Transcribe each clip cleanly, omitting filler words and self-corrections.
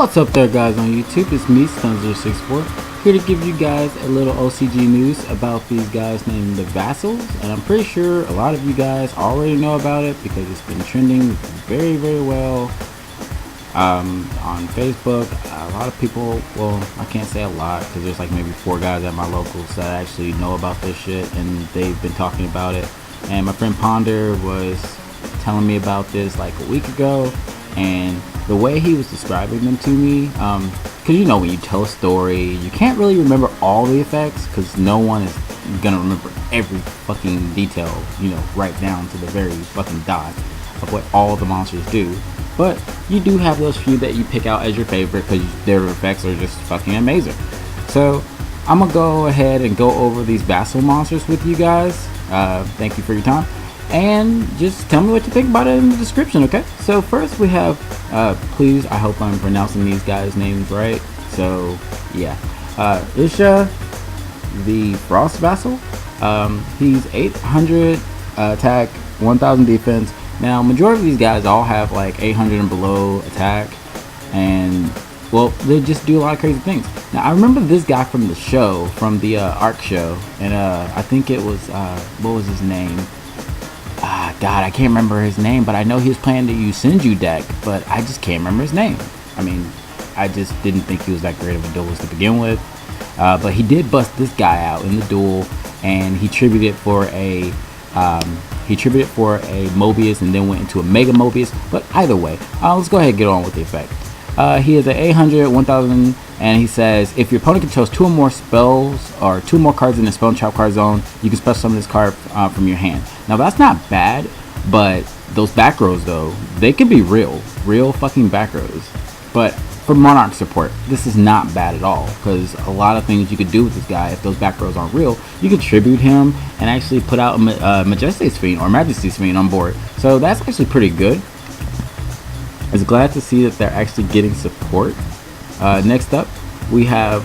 What's up there, guys, on YouTube? It's me, Stunzer64, here to give you guys a little OCG news about these guys named the Vassals. And I'm pretty sure a lot of you guys already know about it because it's been trending very, very well on Facebook. A lot of people, well, I can't say a lot because there's like maybe 4 guys at my locals that actually know about this shit and they've been talking about it. And my friend Ponder was telling me about this like a week ago, and the way he was describing them to me, because you know when you tell a story you can't really remember all the effects because no one is gonna remember every fucking detail, you know, right down to the very fucking dot of what all the monsters do. But you do have those few that you pick out as your favorite because their effects are just fucking amazing. So I'm gonna go ahead and go over these Vassal monsters with you guys. Thank you for your time, and just tell me what you think about it in the description, okay? So first we have, please, I hope I'm pronouncing these guys' names right. So yeah, Isha, the Frost Vassal. He's 800 attack, 1000 defense. Now majority of these guys all have like 800 and below attack, and well, they just do a lot of crazy things. Now I remember this guy from the show, from the Arc show, and I think it was what was his name? God, I can't remember his name, but I know he was playing the Yusenju deck, but I just can't remember his name. I mean, I just didn't think he was that great of a duelist to begin with. But he did bust this guy out in the duel, and he tributed for a Mobius and then went into a Mega Mobius. But either way, let's go ahead and get on with the effect. He is at 800, 1000, and he says if your opponent controls 2 or more spells or 2 more cards in the spell and trap card zone, you can special summon this card from your hand. Now that's not bad, but those back rows though, they could be real fucking back rows. But for Monarch support, this is not bad at all, because a lot of things you could do with this guy if those back rows aren't real. You could tribute him and actually put out a Majesty's Fiend or Majesty's Fiend on board. So that's actually pretty good. I was glad to see that they're actually getting support. Next up, we have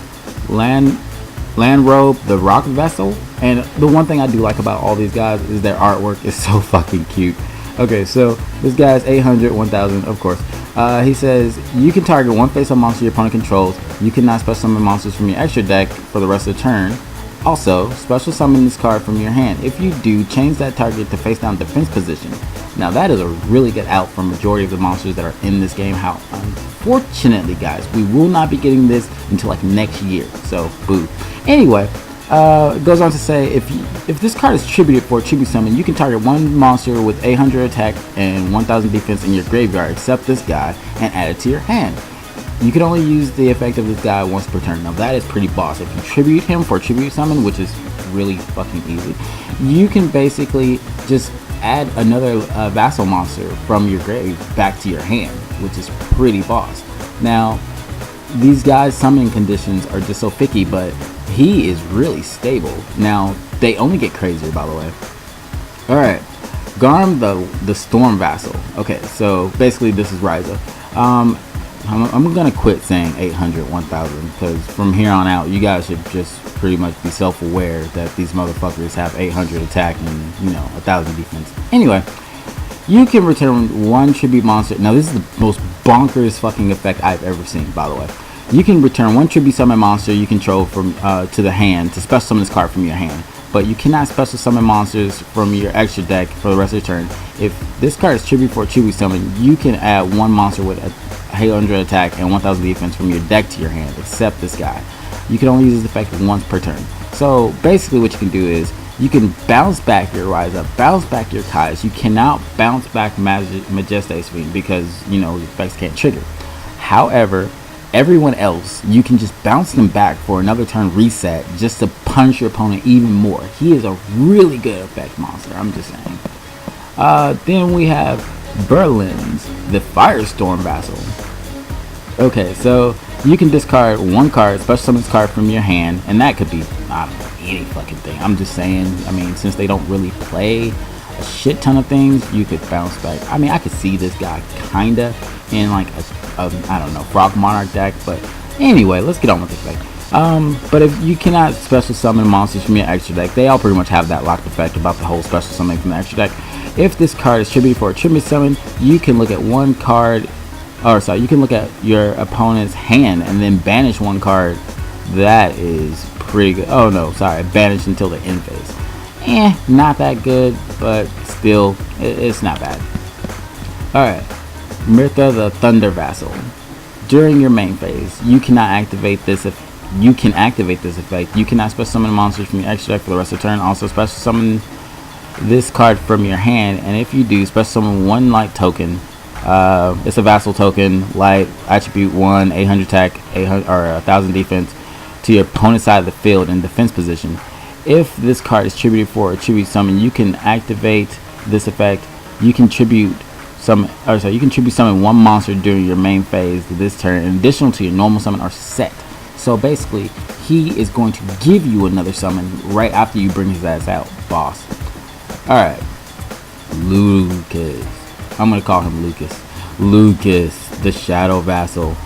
Landrobe, the Rock Vessel. And the one thing I do like about all these guys is their artwork is so fucking cute. Okay, so this guy's 800, 1000, of course. He says you can target one face-up monster your opponent controls. You cannot special summon monsters from your extra deck for the rest of the turn. Also, special summon this card from your hand. If you do, change that target to face down defense position. Now that is a really good out for majority of the monsters that are in this game. How unfortunately, guys, we will not be getting this until like next year. So boo. Anyway, it goes on to say if this card is tributed for a tribute summon, you can target one monster with 800 attack and 1000 defense in your graveyard except this guy and add it to your hand. You can only use the effect of this guy once per turn. Now that is pretty boss. If you tribute him for a tribute summon, which is really fucking easy, you can basically just add another Vassal monster from your grave back to your hand, which is pretty boss. Now these guys' summoning conditions are just so picky, but he is really stable. Now they only get crazier, by the way. Alright, Garm, the Storm Vassal. Okay, so basically this is Ryza. I'm gonna quit saying 800, 1000 because from here on out you guys should just pretty much be self-aware that these motherfuckers have 800 attack and, you know, 1000 defense. Anyway, you can return 1 tribute monster. Now this is the most bonkers fucking effect I've ever seen, by the way. You can return 1 tribute summon monster you control from to the hand to special summon this card from your hand. But you cannot special summon monsters from your extra deck for the rest of the turn. If this card is tribute for a tribute summon, you can add 1 monster with a 800 attack and 1000 defense from your deck to your hand, except this guy. You can only use this effect once per turn. So basically what you can do is you can bounce back your Ryza, bounce back your Kais. You cannot bounce back Majesty's Fiend because, you know, the effects can't trigger. However, everyone else, you can just bounce them back for another turn reset just to punish your opponent even more. He is a really good effect monster, I'm just saying. Then we have Berlin's, the Firestorm Vassal. Okay, so you can discard 1 card, special summon this card from your hand, and that could be, I don't know, any fucking thing. I'm just saying, I mean, since they don't really play a shit ton of things, you could bounce back. I mean, I could see this guy kinda in like I don't know, Frog Monarch deck, but anyway, let's get on with this thing. But if you cannot special summon monsters from your extra deck, they all pretty much have that locked effect about the whole special summoning from the extra deck. If this card is tributed for a tribute summon, you can look at 1 card or sorry, you can look at your opponent's hand and then banish one card. That is pretty good. Oh no, sorry, banish until the end phase. Not that good, but still, it's not bad. Alright, Mirtha the Thunder Vassal. During your main phase, you cannot activate this if you can activate this effect. You cannot special summon monsters from your extra deck for the rest of the turn. Also special summon this card from your hand, and if you do, special summon one light token. It's a Vassal token, light, attribute 1, 800 attack, 800 or 1000 defense to your opponent's side of the field in defense position. If this card is tributed for a tribute summon, you can activate this effect. You can tribute summon, you can tribute summon one monster during your main phase this turn, in addition to your normal summon or set. So basically, he is going to give you another summon right after you bring his ass out, boss. Alright, Lucas. I'm gonna call him Lucas. Lucas, the Shadow Vassal.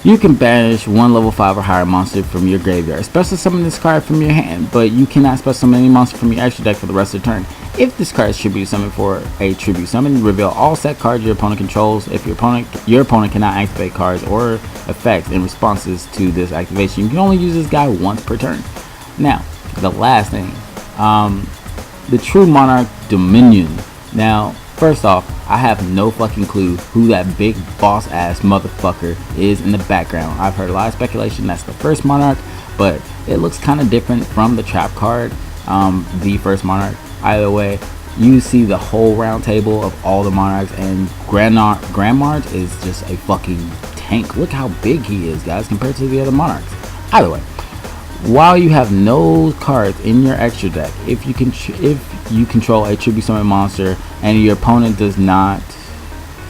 You can banish one level 5 or higher monster from your graveyard. Special summon this card from your hand, but you cannot special summon any monster from your extra deck for the rest of the turn. If this card is tribute summon for a tribute summon, reveal all set cards your opponent controls. If your opponent cannot activate cards or effects in responses to this activation, you can only use this guy once per turn. Now, the last thing, the True Monarch Dominion. Now, first off, I have no fucking clue who that big boss ass motherfucker is in the background. I've heard a lot of speculation that's the first Monarch, but it looks kind of different from the trap card, the first Monarch. Either way, you see the whole round table of all the Monarchs, and Grand March is just a fucking tank. Look how big he is, guys, compared to the other Monarchs. Either way, while you have no cards in your extra deck, if you control a tribute summon monster and your opponent does not,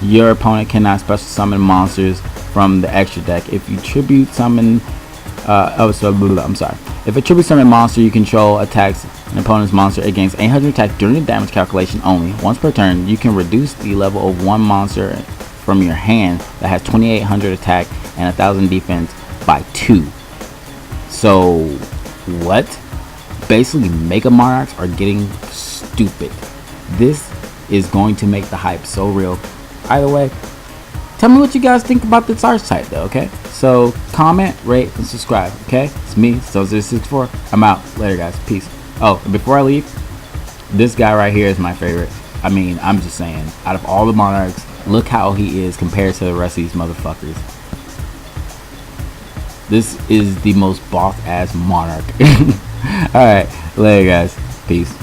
your opponent cannot special summon monsters from the extra deck. If you tribute summon, if a tribute summon monster you control attacks an opponent's monster against 800 attack during the damage calculation only once per turn, you can reduce the level of one monster from your hand that has 2800 attack and 1000 defense by 2. So what? Basically, Mega Monarchs are getting stupid. This is going to make the hype so real. Either way, tell me what you guys think about this art type though, okay? So comment, rate, and subscribe, okay? It's me, So064. I'm out. Later, guys. Peace. Oh, and before I leave, this guy right here is my favorite. I mean, I'm just saying, out of all the Monarchs, look how he is compared to the rest of these motherfuckers. This is the most boss ass Monarch. Alright, later guys. Peace.